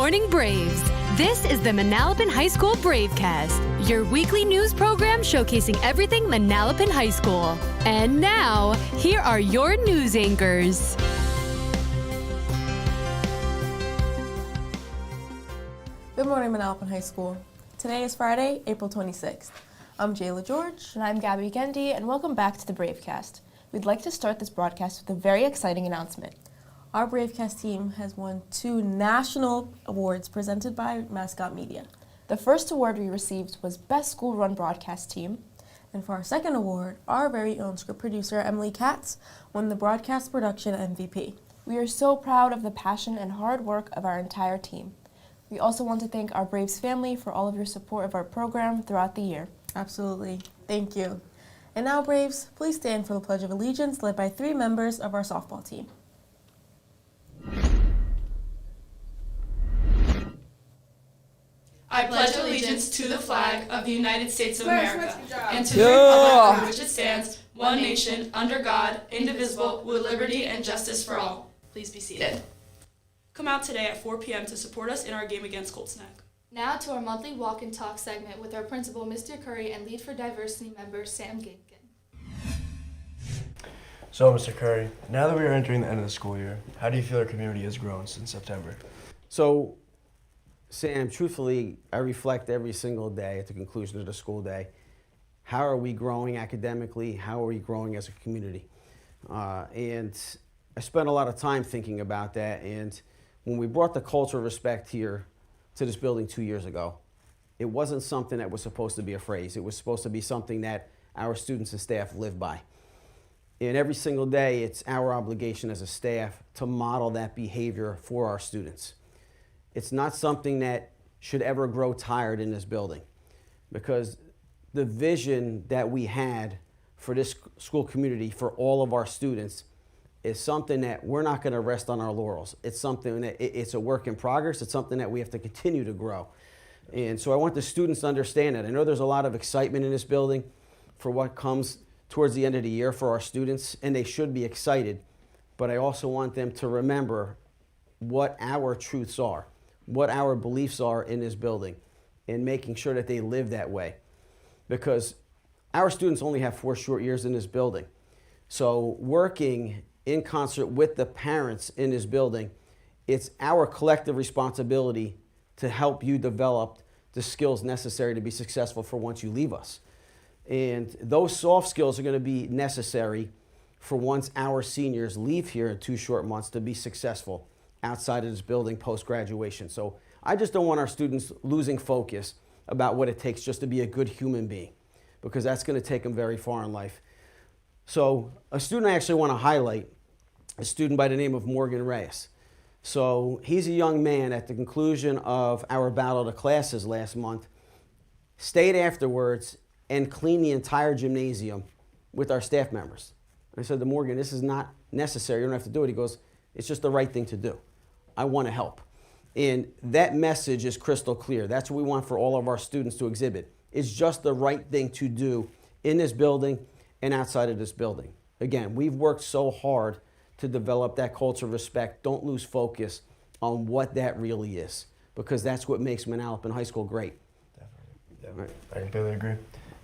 morning, Braves. This is the Manalapan High School Bravecast, your weekly news program showcasing everything Manalapan High School. And now, here are your news anchors. Good morning, Manalapan High School. Today is Friday, April 26th. I'm Jayla George. And I'm Gabby Gendy, and welcome back to the Bravecast. We'd like to start this broadcast with a very exciting announcement. Our Bravecast team has won 2 national awards presented by Mascot Media. The first award we received was Best School Run Broadcast Team. And for our second award, our very own script producer, Emily Katz, won the Broadcast Production MVP. We are so proud of the passion and hard work of our entire team. We also want to thank our Braves family for all of your support of our program throughout the year. Absolutely. Thank you. And now, Braves, please stand for the Pledge of Allegiance led by 3 members of our softball team. I pledge allegiance to the flag of the United States of America and to the republic for which it stands, one nation, under God, indivisible, with liberty and justice for all. Please be seated. Come out today at 4 p.m. to support us in our game against Colts Neck. Now to our monthly walk and talk segment with our principal, Mr. Curry, and Lead for Diversity member, Sam Ginkin. So, Mr. Curry, now that we are entering the end of the school year, how do you feel our community has grown since September? So, Sam, truthfully, I reflect every single day at the conclusion of the school day. How are we growing academically? How are we growing as a community? And I spent a lot of time thinking about that. And when we brought the culture of respect here to this building 2 years ago, it wasn't something that was supposed to be a phrase. It was supposed to be something that our students and staff live by. And every single day, it's our obligation as a staff to model that behavior for our students. It's not something that should ever grow tired in this building, because the vision that we had for this school community, for all of our students, is something that we're not going to rest on our laurels. It's something that it's a work in progress. It's something that we have to continue to grow. And so I want the students to understand that. I know there's a lot of excitement in this building for what comes towards the end of the year for our students, and they should be excited. But I also want them to remember what our truths are, what our beliefs are in this building, and making sure that they live that way. Because our students only have 4 short years in this building. So working in concert with the parents in this building, it's our collective responsibility to help you develop the skills necessary to be successful for once you leave us. And those soft skills are going to be necessary for once our seniors leave here in 2 short months to be successful outside of this building post-graduation. So I just don't want our students losing focus about what it takes just to be a good human being, because that's going to take them very far in life. So a student I actually want to highlight, a student by the name of Morgan Reyes. So he's a young man at the conclusion of our battle of the classes last month, stayed afterwards and cleaned the entire gymnasium with our staff members. I said to Morgan, this is not necessary, you don't have to do it. He goes, it's just the right thing to do. I want to help. And that message is crystal clear. That's what we want for all of our students to exhibit. It's just the right thing to do in this building and outside of this building. Again, we've worked so hard to develop that culture of respect. Don't lose focus on what that really is, because that's what makes Manalapan High School great. Definitely. Right. I completely agree.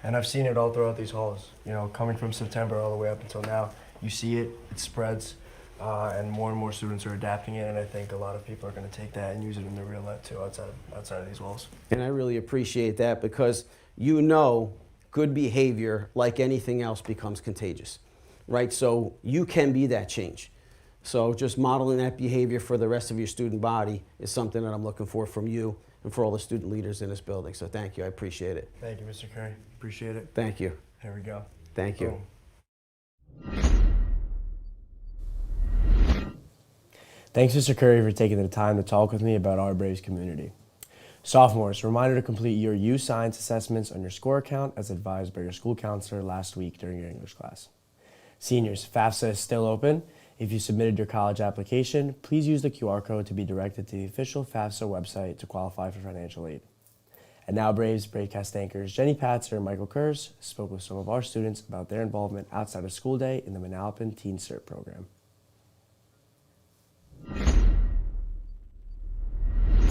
And I've seen it all throughout these halls. You know, coming from September all the way up until now, you see it, it spreads, and more students are adapting it, and I think a lot of people are going to take that and use it in their real life too, outside of these walls. And I really appreciate that, because you know good behavior, like anything else, becomes contagious, right? So you can be that change. So just modeling that behavior for the rest of your student body is something that I'm looking for from you and for all the student leaders in this building. So thank you, I appreciate it. Thank you, Mr. Curry. Appreciate it. Thank you. Here we go. Thank you. Boom. Thanks, Mr. Curry, for taking the time to talk with me about our Braves community. Sophomores, reminder to complete your YouScience assessments on your Scoir account as advised by your school counselor last week during your English class. Seniors, FAFSA is still open. If you submitted your college application, please use the QR code to be directed to the official FAFSA website to qualify for financial aid. And now Braves Bravecast anchors Jenny Patzer and Michael Kurz spoke with some of our students about their involvement outside of school day in the Manalapan Teen Cert program.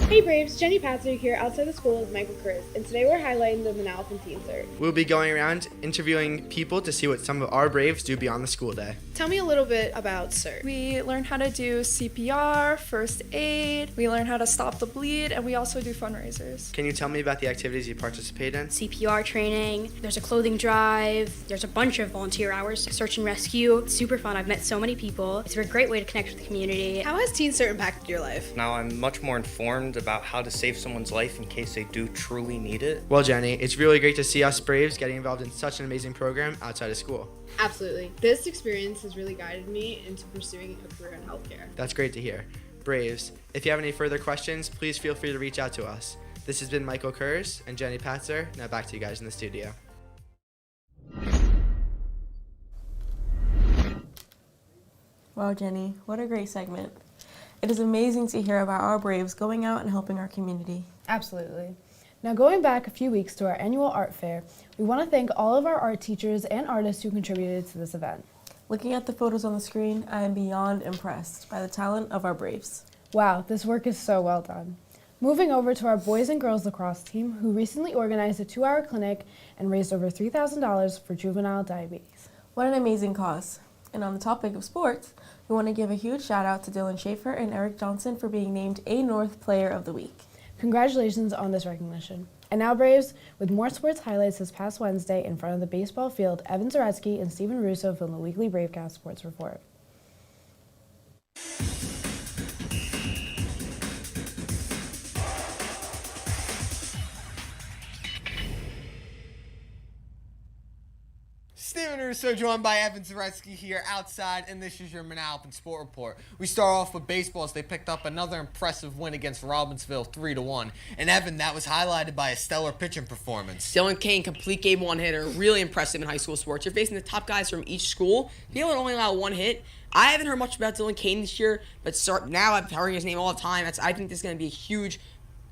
Hey Braves, Jenny Patzer here outside the school with Michael Kurz, and today we're highlighting the Manalapan Teen Cert. We'll be going around interviewing people to see what some of our Braves do beyond the school day. Tell me a little bit about CERT. We learn how to do CPR, first aid, we learn how to stop the bleed, and we also do fundraisers. Can you tell me about the activities you participate in? CPR training, there's a clothing drive, there's a bunch of volunteer hours, search and rescue. It's super fun. I've met so many people. It's a great way to connect with the community. How has Teen Cert impacted your life? Now I'm much more informed about how to save someone's life in case they do truly need it. Well, Jenny, it's really great to see us Braves getting involved in such an amazing program outside of school. Absolutely. This experience has really guided me into pursuing a career in healthcare. That's great to hear. Braves, if you have any further questions, please feel free to reach out to us. This has been Michael Kurz and Jenny Patzer. Now back to you guys in the studio. Wow, Jenny, what a great segment. It is amazing to hear about our Braves going out and helping our community. Absolutely. Now, going back a few weeks to our annual art fair, we want to thank all of our art teachers and artists who contributed to this event. Looking at the photos on the screen, I am beyond impressed by the talent of our Braves. Wow, this work is so well done. Moving over to our boys and girls lacrosse team, who recently organized a 2-hour clinic and raised over $3,000 for juvenile diabetes. What an amazing cause. And on the topic of sports, we want to give a huge shout out to Dylan Schaefer and Eric Johnson for being named A North Player of the Week. Congratulations on this recognition. And now, Braves, with more sports highlights this past Wednesday in front of the baseball field, Evan Zaretsky and Stephen Russo film the weekly Bravecast Sports Report. Stephen Russo joined by Evan Zaretsky here outside, and this is your Manalapan Sport Report. We start off with baseball as they picked up another impressive win against Robbinsville 3-1. And Evan, that was highlighted by a stellar pitching performance. Dylan Kane, complete game one hitter, really impressive in high school sports. You're facing the top guys from each school. Be able to only allow one hit. I haven't heard much about Dylan Kane this year, but now I'm hearing his name all the time. I think this is going to be a huge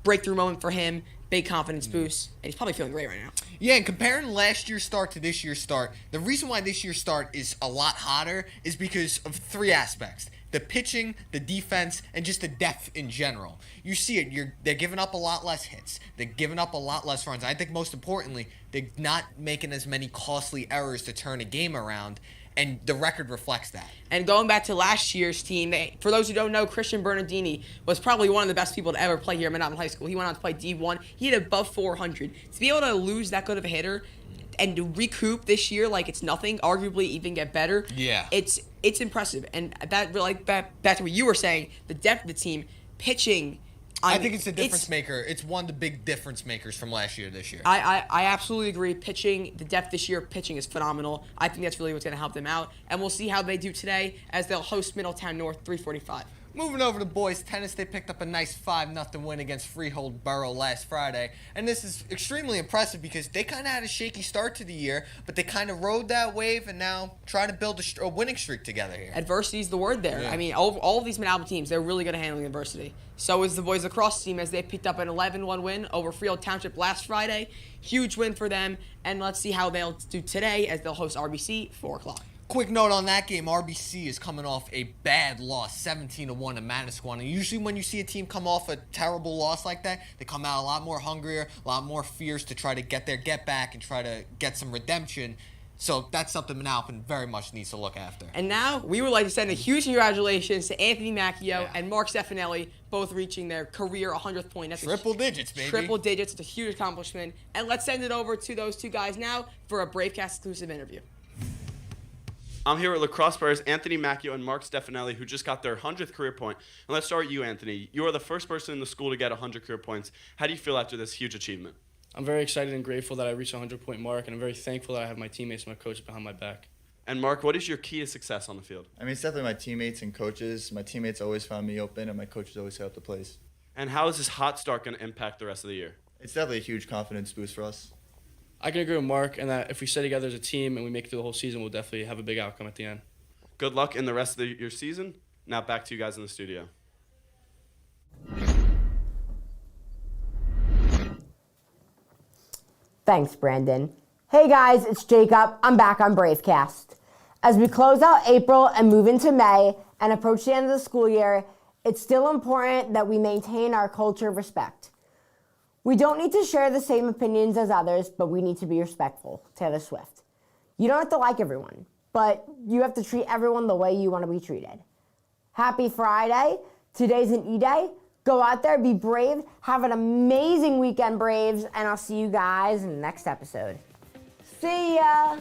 breakthrough moment for him. Big confidence boost, and he's probably feeling great right now. Yeah, and comparing last year's start to this year's start, the reason why this year's start is a lot hotter is because of 3 aspects. The pitching, the defense, and just the depth in general. You see it, they're giving up a lot less hits. They're giving up a lot less runs. I think most importantly, they're not making as many costly errors to turn a game around. And the record reflects that. And going back to last year's team, for those who don't know, Christian Bernardini was probably one of the best people to ever play here at Manalapan High School. He went on to play D1. He hit above 400. To be able to lose that good of a hitter and to recoup this year like it's nothing, arguably even get better, it's impressive. And that really, back to what you were saying, the depth of the team, pitching. I think it's a difference maker. It's one of the big difference makers from last year this year. I absolutely agree. Pitching, the depth this year, pitching is phenomenal. I think that's really what's going to help them out. And we'll see how they do today as they'll host Middletown North 3:45. Moving over to boys tennis, they picked up a nice 5-0 win against Freehold Borough last Friday. And this is extremely impressive because they kind of had a shaky start to the year, but they kind of rode that wave and now trying to build a winning streak together here. Adversity is the word there. Yeah. I mean, all of these Manalapan teams, they're really good at handling adversity. So is the boys lacrosse team as they picked up an 11-1 win over Freehold Township last Friday. Huge win for them. And let's see how they'll do today as they'll host RBC 4 o'clock. Quick note on that game, RBC is coming off a bad loss, 17-1 in Manasquan. And usually when you see a team come off a terrible loss like that, they come out a lot more hungrier, a lot more fierce to try to get their get back and try to get some redemption. So that's something Manalapan very much needs to look after. And now we would like to send a huge congratulations to Anthony Macchio and Mark Stefanelli, both reaching their career 100th point. That's triple digits, baby. Triple digits. It's a huge accomplishment. And let's send it over to those two guys now for a Bravecast exclusive interview. I'm here with lacrosse players Anthony Macchio and Mark Stefanelli, who just got their 100th career point. And let's start with you, Anthony. You are the first person in the school to get 100 career points. How do you feel after this huge achievement? I'm very excited and grateful that I reached a 100-point mark, and I'm very thankful that I have my teammates and my coach behind my back. And Mark, what is your key to success on the field? I mean, it's definitely my teammates and coaches. My teammates always found me open, and my coaches always helped the plays. And how is this hot start going to impact the rest of the year? It's definitely a huge confidence boost for us. I can agree with Mark, and that if we stay together as a team and we make it through the whole season, we'll definitely have a big outcome at the end. Good luck in the rest of your season. Now back to you guys in the studio. Thanks, Brandon. Hey guys, it's Jacob. I'm back on Bravecast. As we close out April and move into May and approach the end of the school year, it's still important that we maintain our culture of respect. We don't need to share the same opinions as others, but we need to be respectful. Taylor Swift. You don't have to like everyone, but you have to treat everyone the way you want to be treated. Happy Friday. Today's an E-Day. Go out there, be brave, have an amazing weekend, Braves, and I'll see you guys in the next episode. See ya!